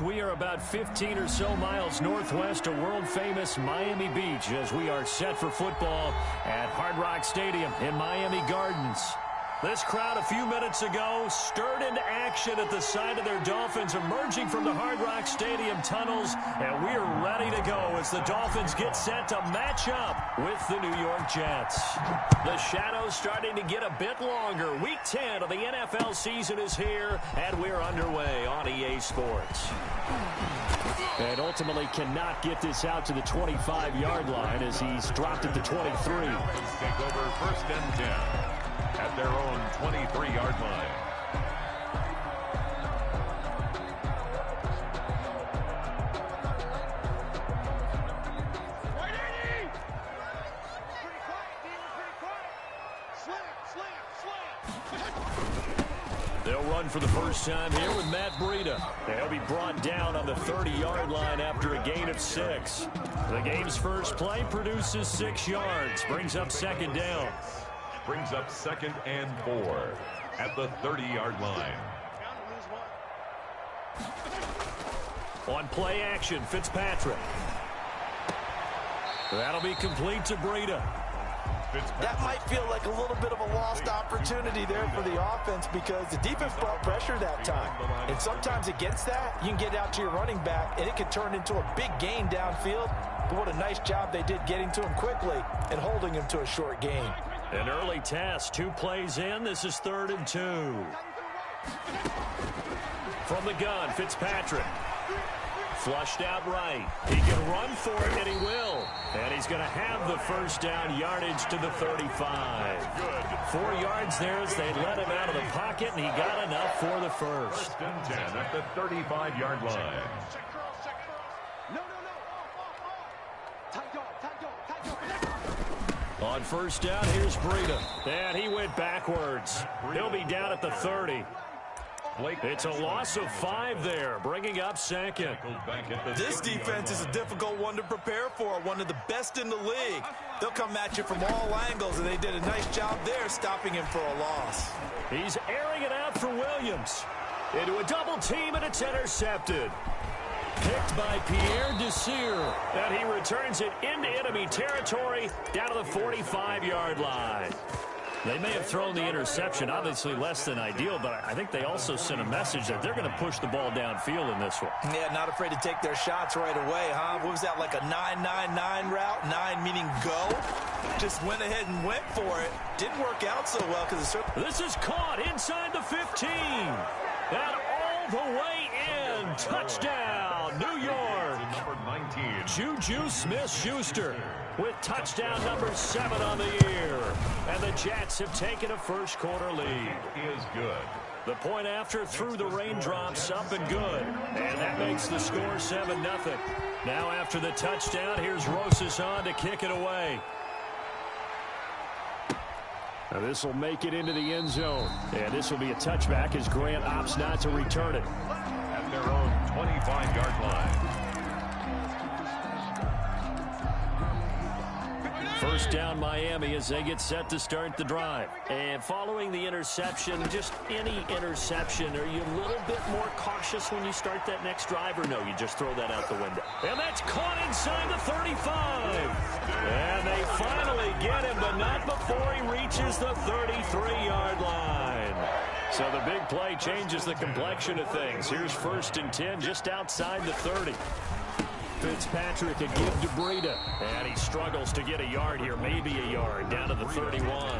We are about 15 or so miles northwest of world-famous Miami Beach as we are set for football at Hard Rock Stadium in Miami Gardens. This crowd a few minutes ago stirred into action at the side of their Dolphins emerging from the Hard Rock Stadium tunnels, and we are ready to go as the Dolphins get set to match up with the New York Jets. The shadows starting to get a bit longer. Week 10 of the NFL season is here, and we're underway on EA Sports. And ultimately cannot get this out to the 25-yard line as he's dropped at the 23. Take over first and 10. At their own 23-yard line. They'll run for the first time here with Matt Breida. They'll be brought down on the 30-yard line after a gain of 6. The game's first play produces 6 yards, brings up second down. Brings up second and 4 at the 30-yard line. On play action, Fitzpatrick. That'll be complete to Breida. That might feel like a little bit of a lost opportunity there for the offense because the defense brought pressure that time. And sometimes against that, you can get out to your running back, and it can turn into a big gain downfield. But what a nice job they did getting to him quickly and holding him to a short gain. An early test, 2 plays in. This is 3rd and 2. From the gun, Fitzpatrick. Flushed out right. He can run for it, and he will. And he's going to have the first down yardage to the 35. Good. 4 yards there as they let him out of the pocket, and he got enough for the first. First and 10 at the 35-yard line. On first down, here's Breida. And he went backwards. He'll be down at the 30. It's a loss of 5 there, bringing up second. This defense is a difficult one to prepare for, one of the best in the league. They'll come at you from all angles, and they did a nice job there stopping him for a loss. He's airing it out for Williams. Into a double team, and it's intercepted. Picked by Pierre Desir, and he returns it into enemy territory down to the 45-yard line. They may have thrown the interception, obviously less than ideal, but I think they also sent a message that they're going to push the ball downfield in this one. Yeah, not afraid to take their shots right away, huh? What was that, like a 9-9-9 route? 9 meaning go? Just went ahead and went for it. Didn't work out so well because it's... This is caught inside the 15. And all the way in. Touchdown, New York. Number 19. Juju Smith-Schuster with touchdown number 7 on the year. And the Jets have taken a first quarter lead. Is good. The point after through the raindrops up and good. And that makes the score 7-0. Now after the touchdown, here's Rosas on to kick it away. Now this will make it into the end zone. And this will be a touchback as Grant opts not to return it. At their own 25-yard line. First down Miami as they get set to start the drive. And following the interception, just any interception, are you a little bit more cautious when you start that next drive, or no, you just throw that out the window? And that's caught inside the 35. And they finally get him, but not before he reaches the 33-yard line. So the big play changes the complexion of things. Here's 1st and 10 just outside the 30. Fitzpatrick a give to Breida. And he struggles to get a yard here, maybe a yard, down to the 31.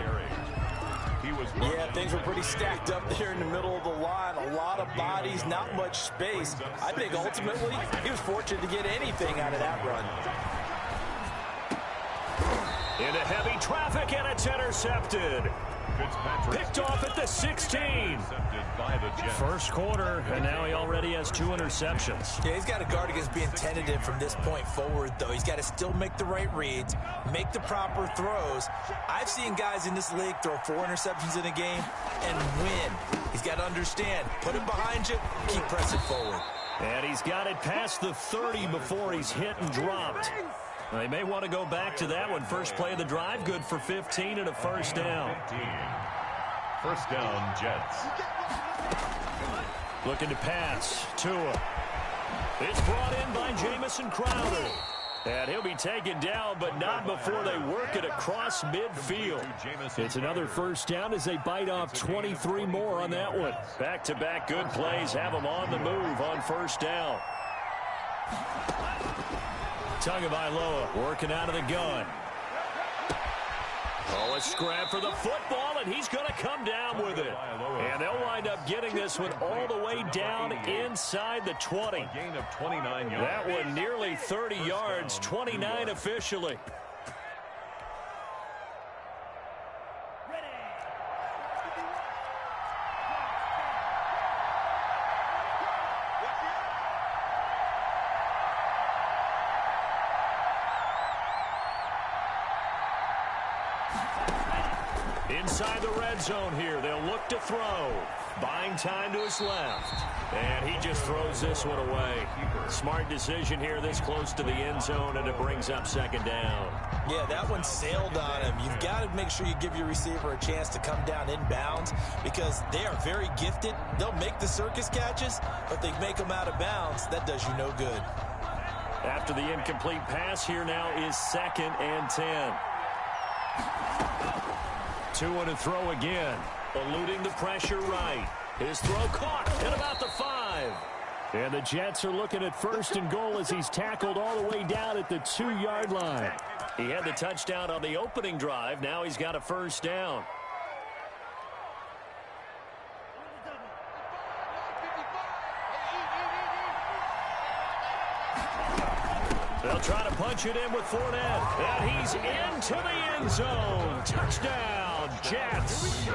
Yeah, things were pretty stacked up there in the middle of the line. A lot of bodies, not much space. I think ultimately he was fortunate to get anything out of that run. Into heavy traffic, and it's intercepted. Picked off at the 16. First quarter, and now he already has 2 interceptions. Yeah, he's got to guard against being tentative from this point forward, though. He's got to still make the right reads, make the proper throws. I've seen guys in this league throw 4 interceptions in a game and win. He's got to understand, put it behind you, keep pressing forward. And he's got it past the 30 before he's hit and dropped. They may want to go back to that one. First play of the drive, good for 15 and a first down. 15. First down, Jets. Looking to pass. Tua. It's brought in by Jamison Crowder. And he'll be taken down, but not before they work it across midfield. It's another first down as they bite off 23 more on that one. Back-to-back good plays have them on the move on first down. Tagovailoa working out of the gun. Oh, a scrap for the football, and he's going to come down with it. And they'll wind up getting this one all the way down inside the 20. Gain of 29 yards. That one nearly 30 yards, 29 officially. Inside the red zone here, they'll look to throw. Buying time to his left. And he just throws this one away. Smart decision here this close to the end zone, and it brings up second down. Yeah, that one sailed on him. You've got to make sure you give your receiver a chance to come down inbounds because they are very gifted. They'll make the circus catches, but they make them out of bounds. That does you no good. After the incomplete pass, here now is 2nd and 10. 2-1 throw again. Eluding the pressure right. His throw caught at about the 5. And the Jets are looking at 1st and goal as he's tackled all the way down at the 2-yard line. He had the touchdown on the opening drive. Now he's got a first down. They'll try to punch it in with Fournette. And he's into the end zone. Touchdown, Jets.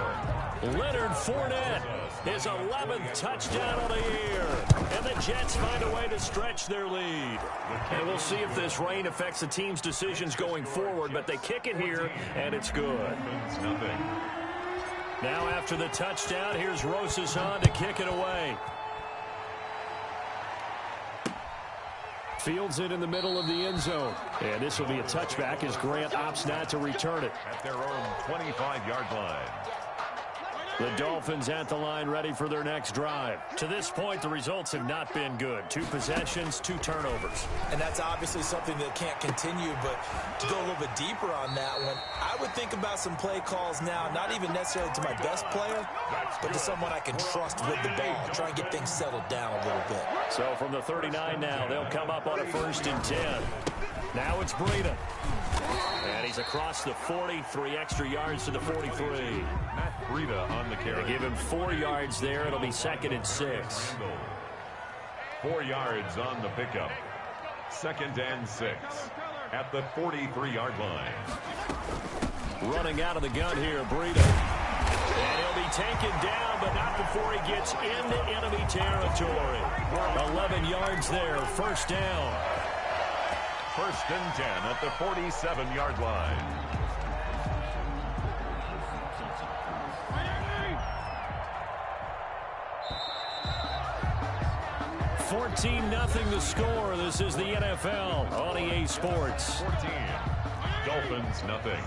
Leonard Fournette, his 11th touchdown of the year. And the Jets find a way to stretch their lead. And we'll see if this rain affects the team's decisions going forward, but they kick it here, and it's good. Now after the touchdown, here's Rosas on to kick it away. Fields it in the middle of the end zone. And this will be a touchback as Grant opts not to return it. At their own 25-yard line. The Dolphins at the line ready for their next drive. To this point, the results have not been good. 2 possessions, 2 turnovers. And that's obviously something that can't continue, but to go a little bit deeper on that one, I would think about some play calls now, not even necessarily to my best player, but to someone I can trust with the ball. Try and get things settled down a little bit. So from the 39 now, they'll come up on a 1st and 10. Now it's Breida. And he's across the 40, 3 extra yards to the 43. Matt Breida on the carry. They give him 4 yards there. It'll be 2nd and 6. 4 yards on the pickup. 2nd and 6 at the 43-yard line. Running out of the gun here, Breida. And he'll be taken down, but not before he gets into enemy territory. 11 yards there, 1st down. 1st and 10 at the 47-yard line. $14-0 the score. This is the NFL on EA Sports. 14. Dolphins nothing.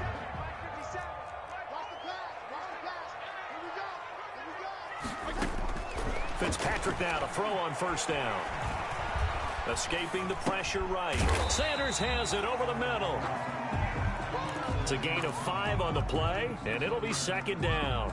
Fitzpatrick now to throw on 1st down. Escaping the pressure right. Sanders has it over the middle. It's a gain of 5 on the play, and it'll be 2nd down.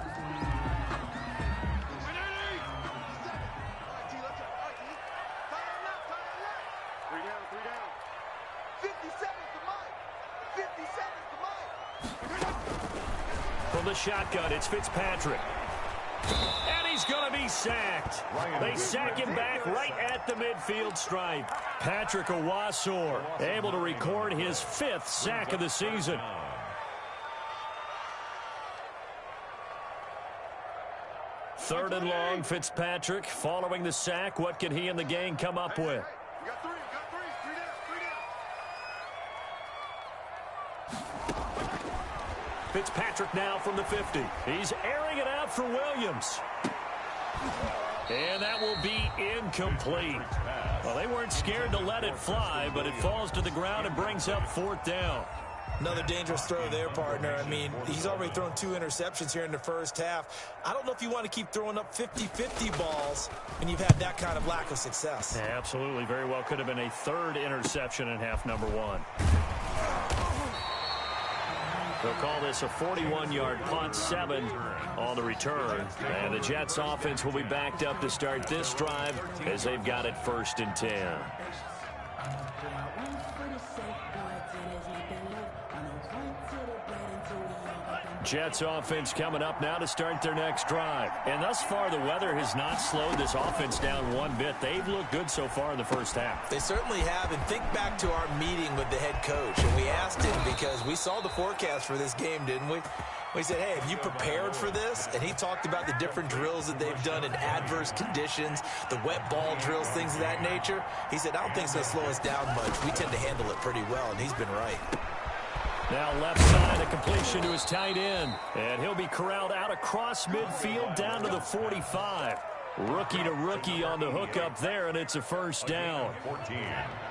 From the shotgun, it's Fitzpatrick. And he's going to be sacked. They sack him back right at the midfield stripe. Patrick Owasor able to record his 5th sack of the season. Third and long, Fitzpatrick following the sack. What can he and the gang come up with? Fitzpatrick now from the 50. He's airing it out for Williams. And that will be incomplete. Well, they weren't scared to let it fly, but it falls to the ground and brings up 4th down. Another dangerous throw there, partner. I mean, he's already thrown 2 interceptions here in the first half. I don't know if you want to keep throwing up 50-50 balls when you've had that kind of lack of success. Yeah, absolutely. Very well could have been a 3rd interception in half number 1. They'll call this a 41-yard punt, 7 on the return. And the Jets offense will be backed up to start this drive as they've got it 1st and 10. Jets offense coming up now to start their next drive. And thus far, the weather has not slowed this offense down one bit. They've looked good so far in the first half. They certainly have. And think back to our meeting with the head coach. And we asked him because we saw the forecast for this game, didn't we? We said, hey, have you prepared for this? And he talked about the different drills that they've done in adverse conditions, the wet ball drills, things of that nature. He said, I don't think it's going to slow us down much. We tend to handle it pretty well, and he's been right. Now left side, a completion to his tight end. And he'll be corralled out across midfield down to the 45. Rookie to rookie on the hook up there, and it's a 1st down.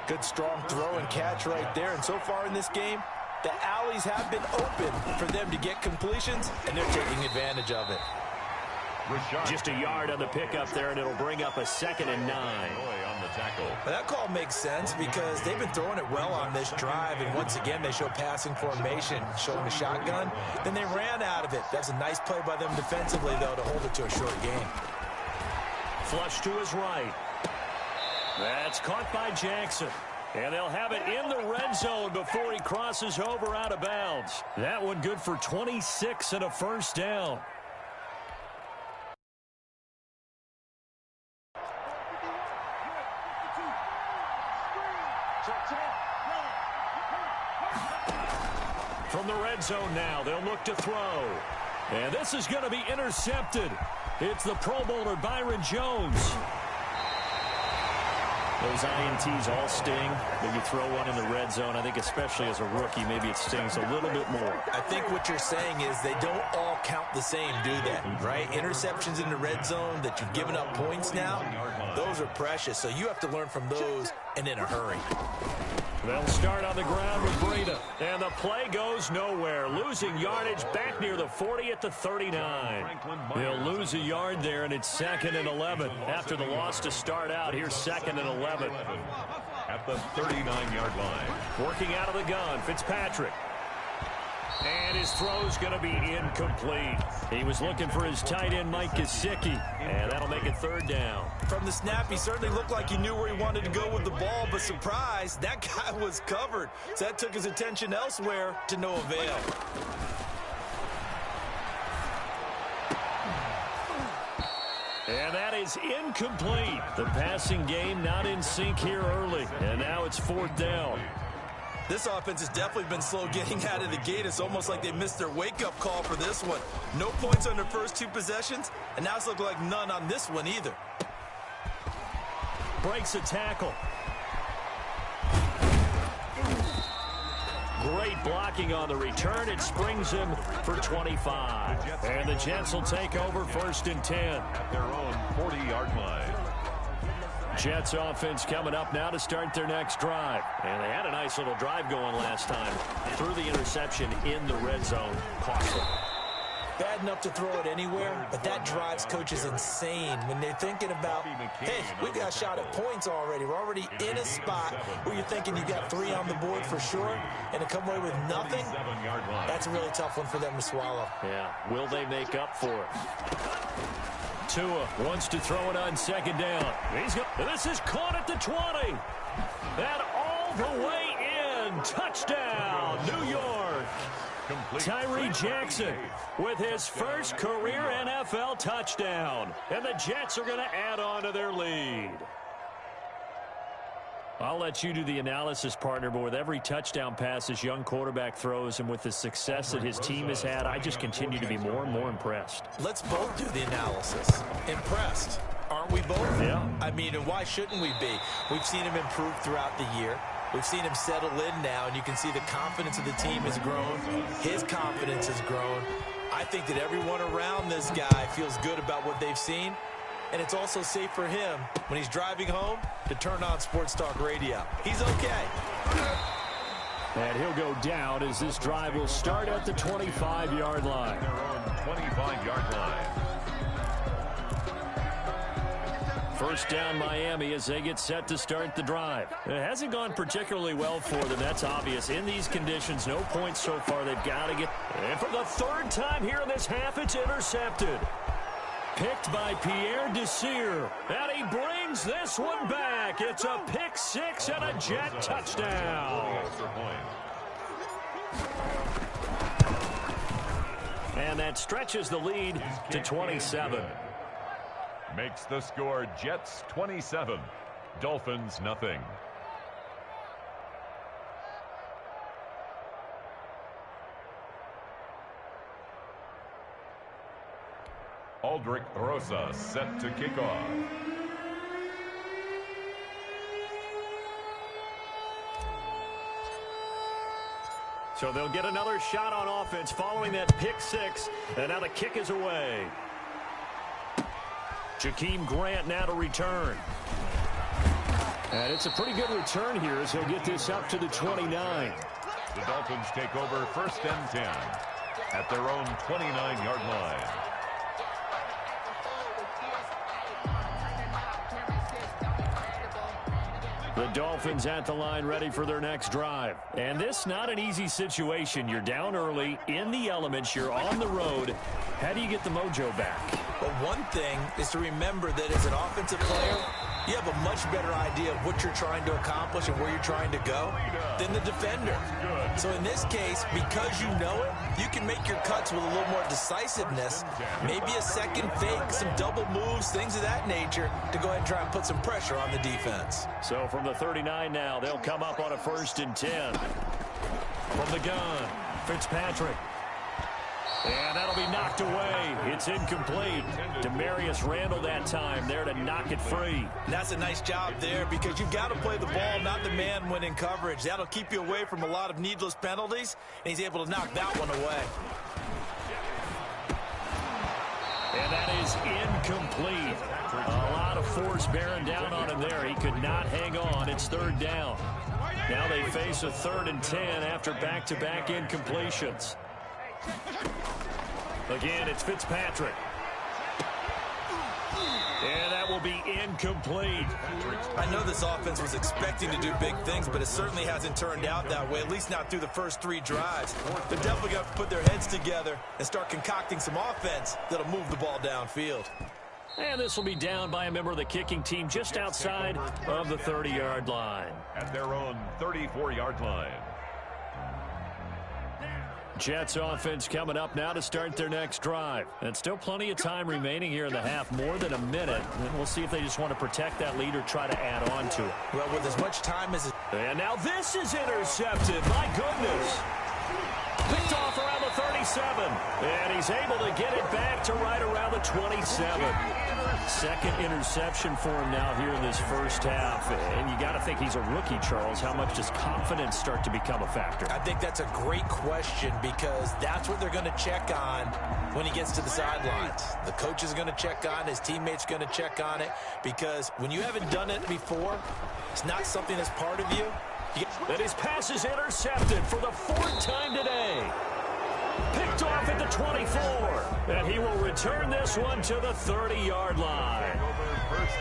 Good strong throw and catch right there. And so far in this game, the alleys have been open for them to get completions, and they're taking advantage of it. Just a yard on the pickup there, and it'll bring up a 2nd and 9. Well, that call makes sense because they've been throwing it well on this drive, and once again they show passing formation, showing the shotgun. Then they ran out of it. That's a nice play by them defensively, though, to hold it to a short game. Flush to his right. That's caught by Jackson. And they'll have it in the red zone before he crosses over out of bounds. That one good for 26 and a 1st down. From the red zone now, they'll look to throw. And this is going to be intercepted. It's the Pro Bowler Byron Jones. Those INTs all sting, but you throw one in the red zone. I think especially as a rookie, maybe it stings a little bit more. I think what you're saying is they don't all count the same, do they? Right? Interceptions in the red zone that you've given up points now, those are precious. So you have to learn from those and in a hurry. They'll start on the ground with Breida. And the play goes nowhere. Losing yardage back near the 40 at the 39. They'll lose a yard there, and it's 2nd and 11. After the loss to start out, here's 2nd and 11. At the 39-yard line. Working out of the gun, Fitzpatrick. And his throw's going to be incomplete. He was looking for his tight end, Mike Gesicki, and that'll make it 3rd down. From the snap, he certainly looked like he knew where he wanted to go with the ball, but surprise, that guy was covered. So that took his attention elsewhere to no avail. And that is incomplete. The passing game not in sync here early, and now it's 4th down. This offense has definitely been slow getting out of the gate. It's almost like they missed their wake-up call for this one. No points on their first 2 possessions, and now it's looking like none on this one either. Breaks a tackle. Great blocking on the return. It springs him for 25. And the Jets will take over 1st and 10. At their own 40-yard line. Jets offense coming up now to start their next drive. And they had a nice little drive going last time. Threw the interception in the red zone. Costly. Bad enough to throw it anywhere, but that drives coaches insane when they're thinking about, hey, we got a shot at points already. We're already in a spot where you're thinking you got 3 on the board for sure, and to come away with nothing, that's a really tough one for them to swallow. Yeah, will they make up for it? Tua wants to throw it on 2nd down. This is caught at the 20. And all the way in. Touchdown, New York. Tyree Jackson with his first career NFL touchdown. And the Jets are going to add on to their lead. I'll let you do the analysis, partner, but with every touchdown pass this young quarterback throws and with the success that his team has had, I just continue to be more and more impressed. Let's both do the analysis. Impressed. Aren't we both? Yeah. I mean, and why shouldn't we be? We've seen him improve throughout the year. We've seen him settle in now, and you can see the confidence of the team has grown. His confidence has grown. I think that everyone around this guy feels good about what they've seen. And it's also safe for him when he's driving home to turn on Sports Talk Radio. He's okay. And he'll go down as this drive will start at the 25-yard line. Their own 25-yard line. First down Miami as they get set to start the drive. It hasn't gone particularly well for them. That's obvious. In these conditions, no points so far. They've got to get... And for the third time here in this half, it's intercepted. Picked by Pierre Desir. And he brings this one back. It's a pick six and a Jet touchdown. And that stretches the lead to 27. Makes the score Jets 27, Dolphins nothing. Aldrich Rosa set to kick off. So they'll get another shot on offense following that pick six. And now the kick is away. Jakeem Grant now to return. And it's a pretty good return here as he'll get this up to the 29. The Dolphins take over first and 10 at their own 29-yard line. The Dolphins at the line ready for their next drive. And this not an easy situation. You're down early, in the elements, you're on the road. How do you get the mojo back? Well, one thing is to remember that as an offensive player, you have a much better idea of what you're trying to accomplish and where you're trying to go than the defender. So in this case, because you know it, you can make your cuts with a little more decisiveness, maybe a second fake, some double moves, things of that nature, to go ahead and try and put some pressure on the defense. So from the 39 now, they'll come up on a 1st and 10. From the gun, Fitzpatrick. And that'll be knocked away. It's incomplete. Demarius Randall that time there to knock it free. And that's a nice job there because you've got to play the ball, not the man when in coverage. That'll keep you away from a lot of needless penalties, and he's able to knock that one away. And that is incomplete. A lot of force bearing down on him there. He could not hang on. It's 3rd down. Now they face a 3rd and 10 after back-to-back incompletions. Again, it's Fitzpatrick. And that will be incomplete. I know this offense was expecting to do big things, but it certainly hasn't turned out that way, at least not through the first 3 drives. They're definitely going to put their heads together and start concocting some offense that'll move the ball downfield. And this will be down by a member of the kicking team just outside of the 30-yard line. At their own 34-yard line. Jets offense coming up now to start their next drive. And still plenty of time remaining here in the half, more than a minute. And we'll see if they just want to protect that lead or try to add on to it. Well, with as much time as... And now this is intercepted. My goodness. Picked off around the 37. And he's able to get it back to right around the 27. Second interception for him now here in this first half. And you got to think he's a rookie, Charles. How much does confidence start to become a factor? I think that's a great question because that's what they're going to check on when he gets to the sidelines. The coach is going to check on it. His teammates are going to check on it because when you haven't done it before, it's not something that's part of you. And his pass is intercepted for the 4th time today. Picked off at the 24. And he will return this one to the 30-yard line.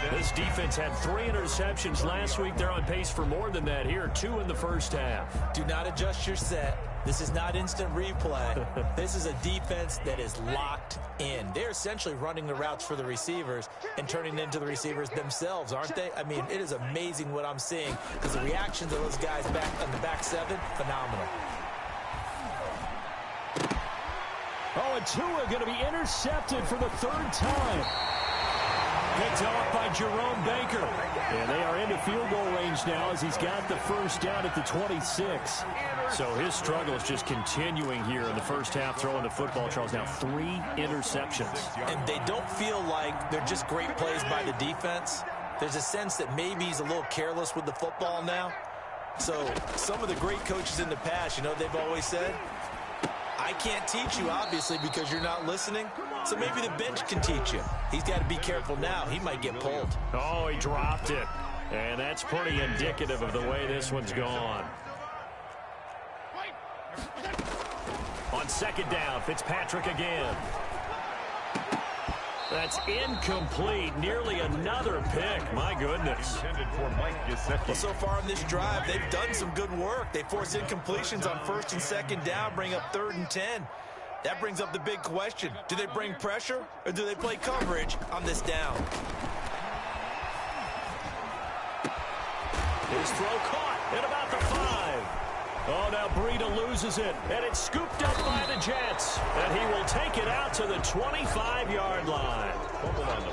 This defense had 3 interceptions last week. They're on pace for more than that here. 2 in the first half. Do not adjust your set. This is not instant replay. This is a defense that is locked in. They're essentially running the routes for the receivers and turning into the receivers themselves, aren't they? I mean, it is amazing what I'm seeing because the reactions of those guys back in the back 7, phenomenal. Oh, and Tua going to be intercepted for the 3rd time. Picked off by Jerome Baker. And they are into field goal range now as he's got the first down at the 26. So his struggle is just continuing here in the first half throwing the football. Charles, now 3 interceptions. And they don't feel like they're just great plays by the defense. There's a sense that maybe he's a little careless with the football now. So some of the great coaches in the past, you know, they've always said, I can't teach you, obviously, because you're not listening. So maybe the bench can teach you. He's got to be careful now. He might get pulled. Oh, he dropped it. And that's pretty indicative of the way this one's gone. on second down. Fitzpatrick again. That's incomplete. Nearly another pick. My goodness. Well, so far in this drive, they've done some good work. They force incompletions on first and second down, bring up 3rd and 10. That brings up the big question. Do they bring pressure or do they play coverage on this down? His throw caught at about the 5. Oh, now Breida loses it, and it's scooped up by the Jets. And he will take it out to the 25-yard line.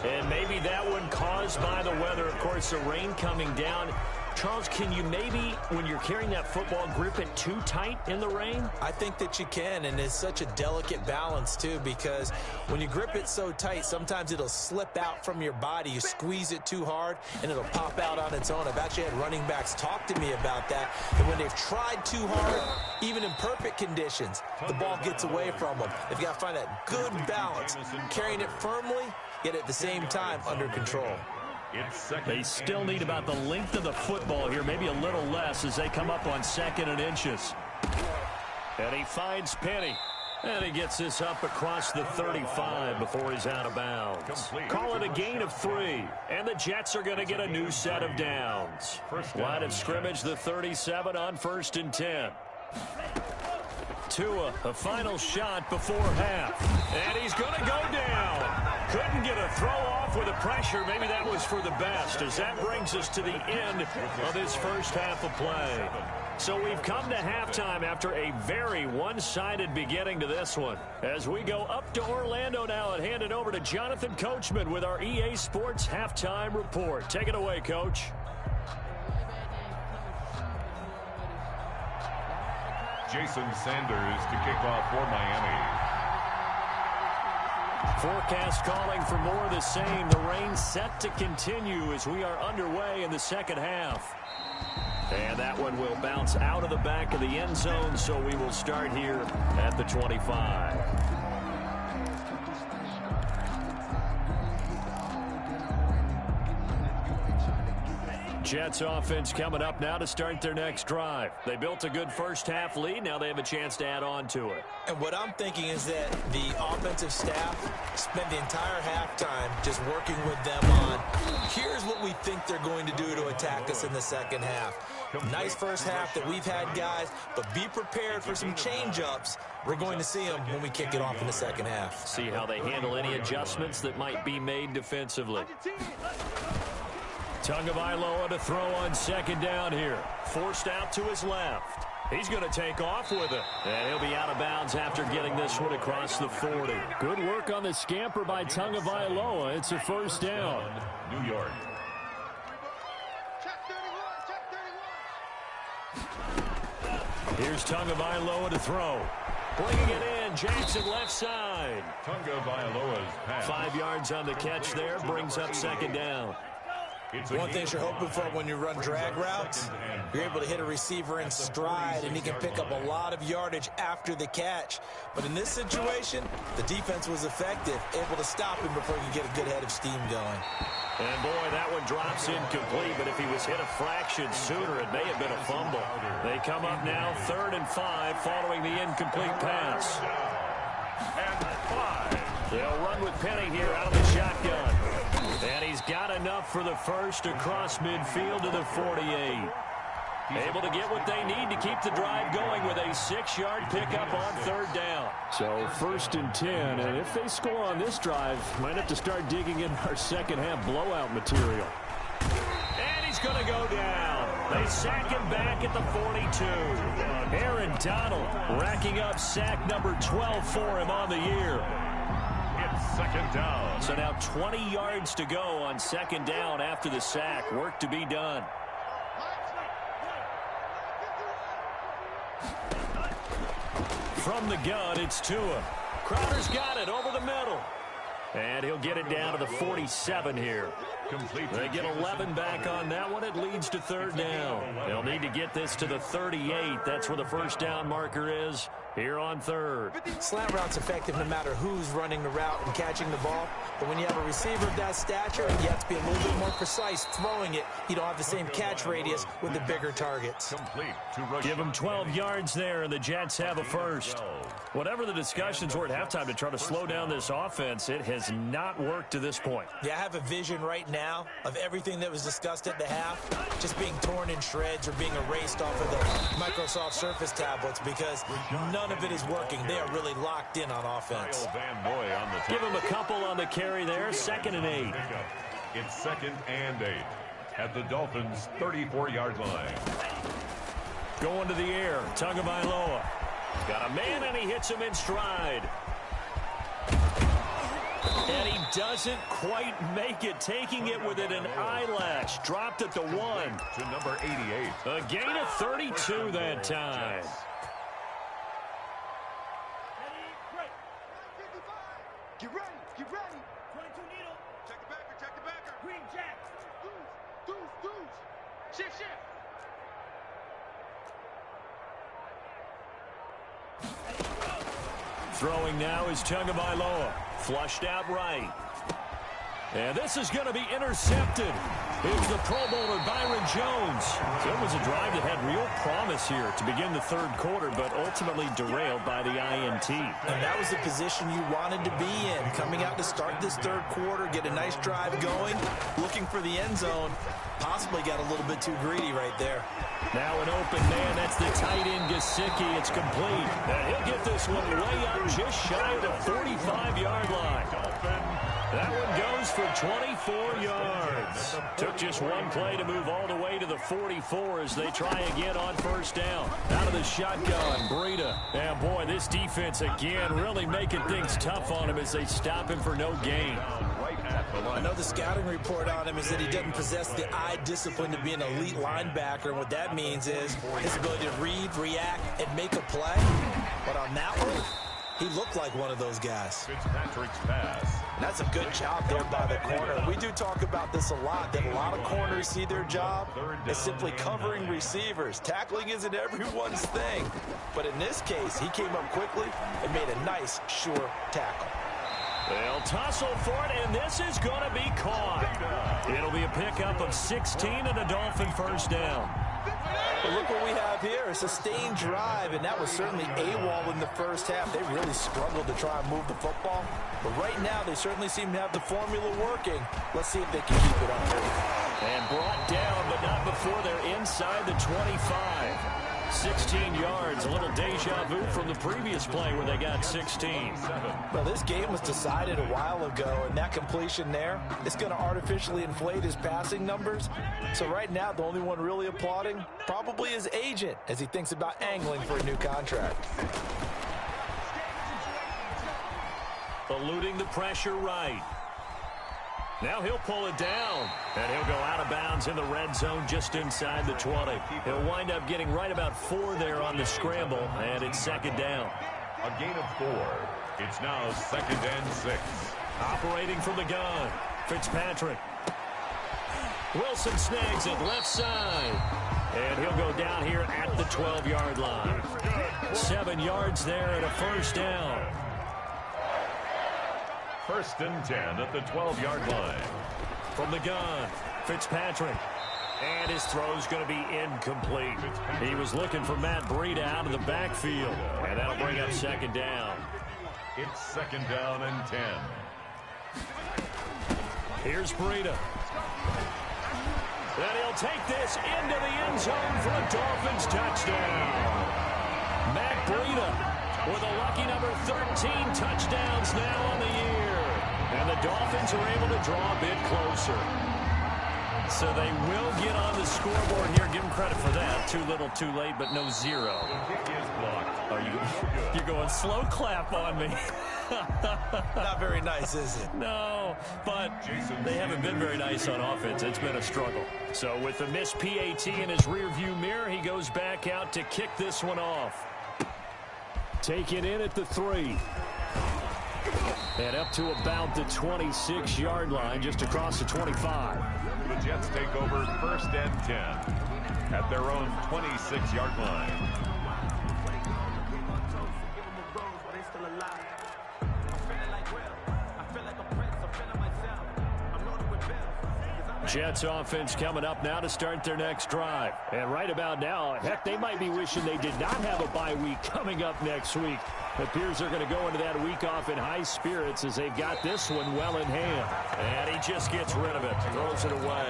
And maybe that one caused by the weather. Of course, the rain coming down. Charles, can you maybe, when you're carrying that football, grip it too tight in the rain? I think that you can, and it's such a delicate balance, too, because when you grip it so tight, sometimes it'll slip out from your body. You squeeze it too hard, and it'll pop out on its own. I've actually had running backs talk to me about that, and when they've tried too hard, even in perfect conditions, the ball gets away from them. They've got to find that good balance, carrying it firmly, yet at the same time under control. They still need about the length of the football here, maybe a little less as they come up on 2nd and inches. And he finds Penny. And he gets this up across the 35 before he's out of bounds. Call it a gain of 3. And the Jets are going to get a new set of downs. Line of scrimmage, the 37 on 1st and 10. Tua, a final shot before half. And he's going to go down. Couldn't get a throw off with the pressure. Maybe that was for the best, as that brings us to the end of this first half of play. So we've come to halftime after a very one-sided beginning to this one. As we go up to Orlando now and hand it over to Jonathan Coachman with our EA Sports Halftime Report. Take it away, Coach. Jason Sanders to kick off for Miami. Forecast calling for more of the same. The rain set to continue as we are underway in the second half. And that one will bounce out of the back of the end zone, so we will start here at the 25. Jets offense coming up now to start their next drive. They built a good first half lead. Now they have a chance to add on to it. And what I'm thinking is that the offensive staff spent the entire halftime just working with them on, here's what we think they're going to do to attack us in the second half. Nice first half that we've had, guys, but be prepared for some change-ups. We're going to see them when we kick it off in the second half. See how they handle any adjustments that might be made defensively. Tagovailoa to throw on second down here. Forced out to his left. He's going to take off with it. And he'll be out of bounds after getting this one across the 40. Good work on the scamper by Tagovailoa. It's a first down. New York. Here's Tagovailoa to throw. Bringing it in, Jackson left side. Tagovailoa's pass. 5 yards on the catch there, brings up second down. One thing you're hoping for when you run drag routes, you're able to hit a receiver in stride, and he can pick up a lot of yardage after the catch. But in this situation, the defense was effective, able to stop him before he could get a good head of steam going. And, boy, that one drops incomplete, but if he was hit a fraction sooner, it may have been a fumble. They come up now 3rd and 5 following the incomplete pass. And 5. They'll run with Penny here out of the shotgun. And he's got enough for the first across midfield to the 48. Able to get what they need to keep the drive going with a 6-yard pickup on 3rd down. So 1st and 10, and if they score on this drive, might have to start digging in our second half blowout material. And he's going to go down. They sack him back at the 42. Aaron Donald racking up sack number 12 for him on the year. Second down. So now 20 yards to go on second down after the sack. Work to be done. From the gun, it's Tua. Crowder's got it over the middle. And he'll get it down to the 47 here. They get 11 back on that one. It leads to third down. They'll need to get this to the 38. That's where the first down marker is here on third. Slant route's effective no matter who's running the route and catching the ball. But when you have a receiver of that stature, you have to be a little bit more precise throwing it. You don't have the same catch radius with the bigger targets. Give them 12 yards there, and the Jets have a first. Whatever the discussions were at halftime to try to slow down this offense, it has not worked to this point. Yeah, I have a vision right now of everything that was discussed at the half just being torn in shreds or being erased off of the Microsoft Surface tablets because none of it is working. They are really locked in on offense. Give them a couple on the carry there, 2nd and 8. It's 2nd and 8 at the Dolphins' 34-yard line. Going to the air, Tagovailoa. Got a man, and he hits him in stride. And he doesn't quite make it, taking it within an eyelash. Dropped at the 1. To number 88. A gain of 32 that time. Get ready, get ready. 22 needle. Check the backer. Green jack. Deuce. Shift. Throwing now is Tagovailoa. Flushed out right. And this is going to be intercepted. It's the Pro Bowler Byron Jones. So it was a drive that had real promise here to begin the third quarter, but ultimately derailed by the INT. And that was the position you wanted to be in. Coming out to start this third quarter, get a nice drive going, looking for the end zone. Possibly got a little bit too greedy right there. Now an open man. That's the tight end, Gesicki. It's complete. And he'll get this one way up just shy of the 45-yard line. That one goes for 24 yards. Took just one play to move all the way to the 44 as they try again on first down. Out of the shotgun, Breida. And boy, this defense again really making things tough on him as they stop him for no gain. I know the scouting report on him is that he doesn't possess the eye discipline to be an elite linebacker, and what that means is his ability to read, react, and make a play. But on that one, he looked like one of those guys. Fitzpatrick's pass. And that's a good job there by the corner. We do talk about this a lot, that a lot of corners see their job as simply covering receivers. Tackling isn't everyone's thing. But in this case, he came up quickly and made a nice, sure tackle. They'll tussle for it, and this is going to be caught. It'll be a pickup of 16 and a Dolphin first down. But look what we have here, a sustained drive, and that was certainly AWOL in the first half. They really struggled to try and move the football. But right now, they certainly seem to have the formula working. Let's see if they can keep it up. And brought down, but not before they're inside the 25. 16 yards, a little deja vu from the previous play where they got 16. Well, this game was decided a while ago, and that completion there is going to artificially inflate his passing numbers. So right now, the only one really applauding probably his agent as he thinks about angling for a new contract. Eluding the pressure right. Now he'll pull it down, and he'll go out of bounds in the red zone just inside the 20. He'll wind up getting right about 4 there on the scramble, and it's second down. A gain of 4. It's now 2nd and 6. Operating from the gun, Fitzpatrick. Wilson snags it left side, and he'll go down here at the 12-yard line. 7 yards there and a first down. 1st and 10 at the 12-yard line. From the gun, Fitzpatrick. And his throw's going to be incomplete. He was looking for Matt Breida out of the backfield. And that'll bring up second down. It's 2nd down and 10. Here's Breida. And he'll take this into the end zone for a Dolphins touchdown. Matt Breida with a lucky number 13 touchdowns now on the year. And the Dolphins are able to draw a bit closer. So they will get on the scoreboard here. Give them credit for that. Too little, too late, but no 0. The kick is blocked. Are you're going slow clap on me. Not very nice, is it? No, but they haven't been very nice on offense. It's been a struggle. So with the missed PAT in his rearview mirror, he goes back out to kick this one off. Take it in at the 3. And up to about the 26-yard line, just across the 25. The Jets take over 1st and 10 at their own 26-yard line. Jets offense coming up now to start their next drive. And right about now, heck, they might be wishing they did not have a bye week coming up next week. It appears they're going to go into that week off in high spirits as they've got this one well in hand. And he just gets rid of it, throws it away.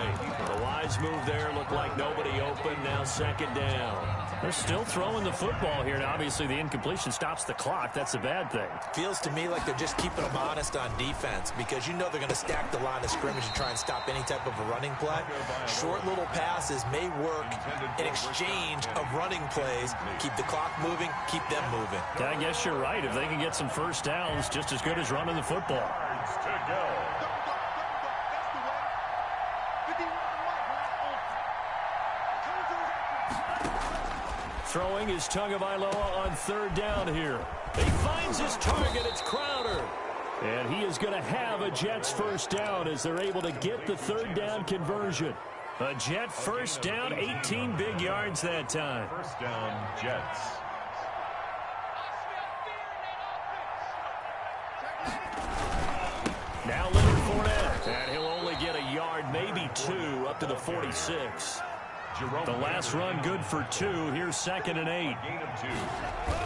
The wise move there, looked like nobody open, now 2nd down. They're still throwing the football here, and obviously the incompletion stops the clock. That's a bad thing. Feels to me like they're just keeping them honest on defense because you know they're going to stack the line of scrimmage and try and stop any type of a running play. Short little passes may work in exchange of running plays. Keep the clock moving, keep them moving. I guess you're right. If they can get some first downs, just as good as running the football. Throwing is Tagovailoa on 3rd down here. He finds his target. It's Crowder. And he is going to have a Jets first down as they're able to get the 3rd down conversion. A Jet first down, 18 big yards that time. First down, Jets. Now Leonard Fournette. And he'll only get a yard, maybe 2, up to the 46. The last run good for 2. Here's 2nd and 8. Gain of 2.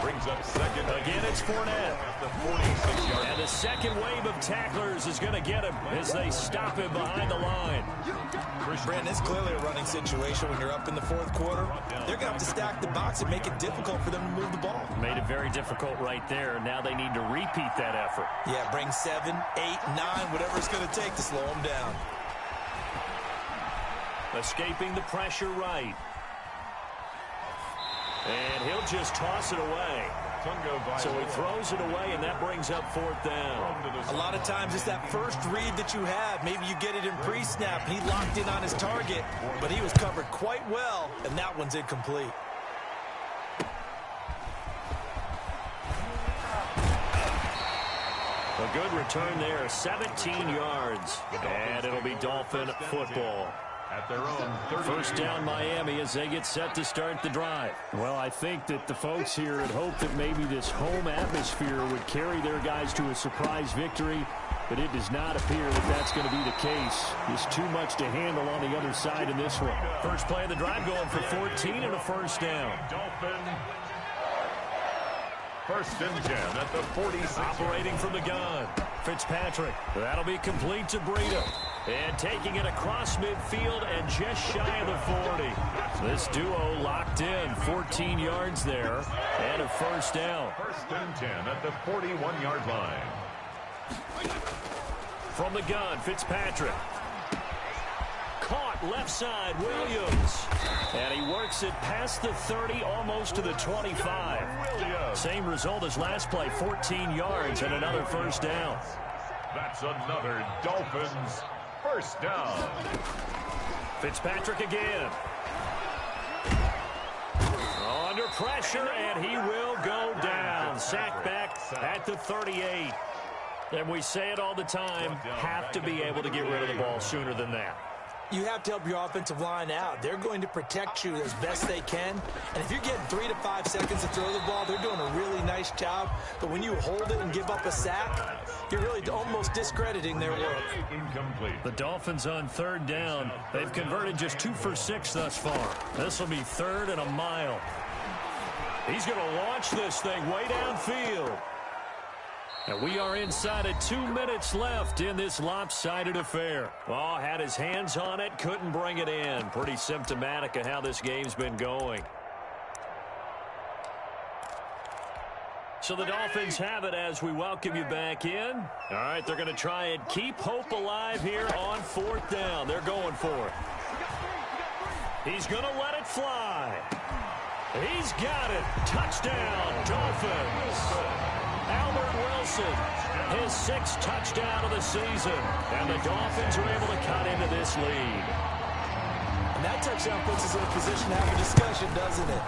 Brings up 2nd. Again, it's Fournette. At the 46-yard. And the second wave of tacklers is going to get him as they stop him behind the line. Brandon, it's clearly a running situation when you're up in the 4th quarter. They're going to have to stack the box and make it difficult for them to move the ball. Made it very difficult right there. Now they need to repeat that effort. Yeah, bring 7, 8, 9, whatever it's going to take to slow them down. Escaping the pressure right. And he'll just toss it away. So he throws it away, and that brings up 4th down. A lot of times it's that first read that you have. Maybe you get it in pre-snap, and he locked in on his target, but he was covered quite well, and that one's incomplete. A good return there, 17 yards. And it'll be Dolphin football. At their own 30. First down Miami as they get set to start the drive. Well, I think that the folks here had hoped that maybe this home atmosphere would carry their guys to a surprise victory, but it does not appear that that's going to be the case. There's too much to handle on the other side in this one. First play of the drive going for 14 and a first down. Dolphin. 1st and 10 at the 46. Operating from the gun. Fitzpatrick. That'll be complete to Breida. And taking it across midfield and just shy of the 40. This duo locked in. 14 yards there. And a first down. 1st and 10 at the 41-yard line. From the gun, Fitzpatrick. Caught left side, Williams. And he works it past the 30, almost to the 25. Same result as last play, 14 yards and another first down. That's another Dolphins first down. Fitzpatrick again. Under pressure, and he will go down. Sacked back at the 38. And we say it all the time, have to be able to get rid of the ball sooner than that. You have to help your offensive line out. They're going to protect you as best they can. And if you're getting 3 to 5 seconds to throw the ball, they're doing a really nice job. But when you hold it and give up a sack, you're really almost discrediting their work. Incomplete. The Dolphins on 3rd down. They've converted just 2 for 6 thus far. This will be 3rd and a mile. He's going to launch this thing way downfield. And we are inside of 2 minutes left in this lopsided affair. Oh, had his hands on it, couldn't bring it in. Pretty symptomatic of how this game's been going. So the Dolphins have it as we welcome you back in. All right, they're going to try and keep hope alive here on 4th down. They're going for it. He's going to let it fly. He's got it. Touchdown, Dolphins. Albert Wilson, his 6th touchdown of the season. And the Dolphins are able to cut into this lead. And that touchdown puts us in a position to have a discussion, doesn't it?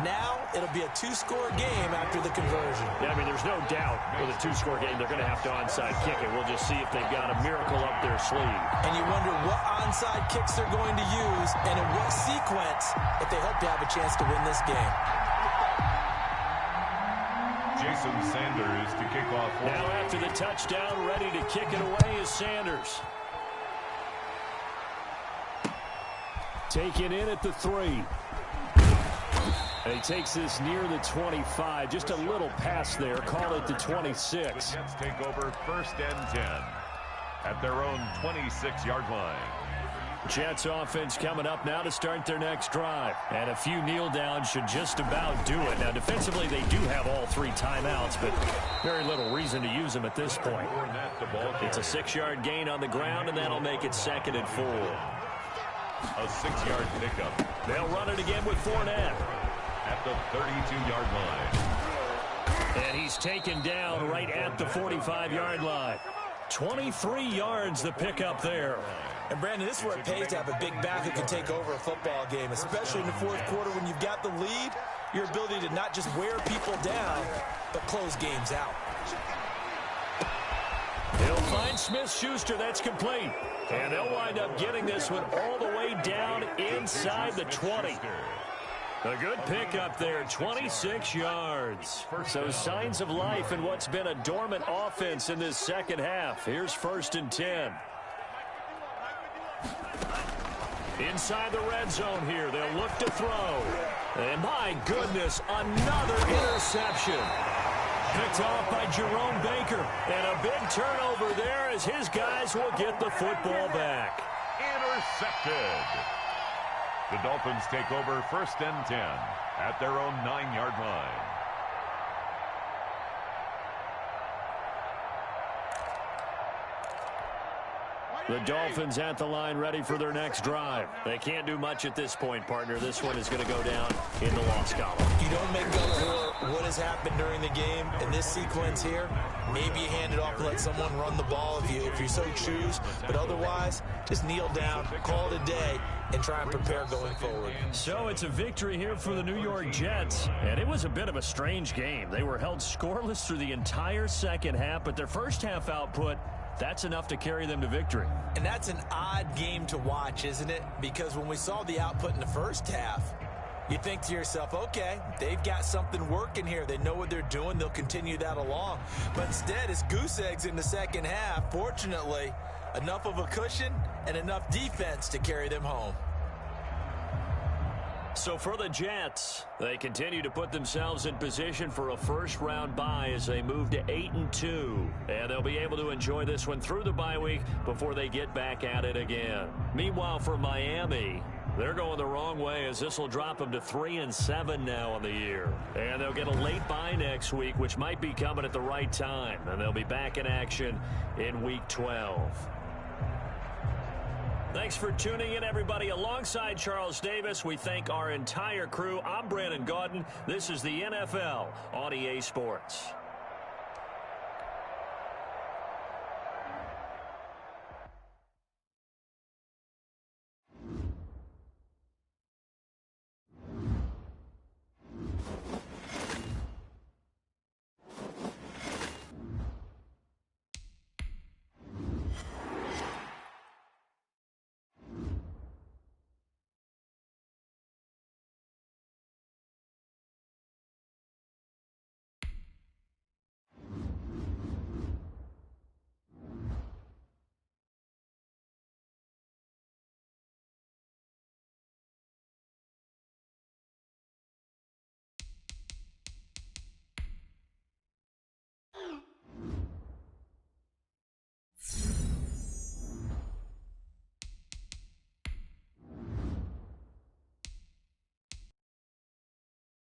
Now it'll be a two-score game after the conversion. Yeah, I mean, there's no doubt with a two-score game they're going to have to onside kick it. We'll just see if they've got a miracle up their sleeve. And you wonder what onside kicks they're going to use and in what sequence if they hope to have a chance to win this game. Jason Sanders to kick off. Now after the touchdown, ready to kick it away is Sanders. Taken in at the 3. And he takes this near the 25. Just a little pass there. Call it the 26. The Jets take over 1st and 10 at their own 26-yard line. Jets offense coming up now to start their next drive. And a few kneel downs should just about do it. Now, defensively, they do have all 3 timeouts, but very little reason to use them at this point. It's a 6-yard gain on the ground, and that'll make it 2nd and 4. A 6-yard pickup. They'll run it again with Fournette. At the 32-yard line. And he's taken down right at the 45-yard line. 23 yards the pickup there. And, Brandon, this is where it pays to have a big back who can take over a football game, especially in the 4th quarter when you've got the lead, your ability to not just wear people down, but close games out. He'll find Smith-Schuster. That's complete. And they'll wind up getting this one all the way down inside the 20. A good pickup there, 26 yards. So signs of life in what's been a dormant offense in this second half. Here's 1st and 10. Inside the red zone here, they'll look to throw. And my goodness, another interception. Picked off by Jerome Baker. And a big turnover there as his guys will get the football back. Intercepted. The Dolphins take over 1st and 10 at their own 9-yard line. The Dolphins at the line ready for their next drive. They can't do much at this point, partner. This one is going to go down in the loss column. You don't make up for what has happened during the game in this sequence here. Maybe you hand it off and let someone run the ball if you so choose. But otherwise, just kneel down, call it a day, and try and prepare going forward. So it's a victory here for the New York Jets. And it was a bit of a strange game. They were held scoreless through the entire second half, but their first half output, that's enough to carry them to victory. And that's an odd game to watch, isn't it? Because when we saw the output in the first half, you think to yourself, okay, they've got something working here. They know what they're doing. They'll continue that along. But instead, it's goose eggs in the second half. Fortunately, enough of a cushion and enough defense to carry them home. So for the Jets, they continue to put themselves in position for a first-round bye as they move to 8-2. And they'll be able to enjoy this one through the bye week before they get back at it again. Meanwhile, for Miami, they're going the wrong way as this will drop them to 3-7 now on the year. And they'll get a late bye next week, which might be coming at the right time. And they'll be back in action in Week 12. Thanks for tuning in, everybody. Alongside Charles Davis, we thank our entire crew. I'm Brandon Gaudin. This is the NFL on EA Sports.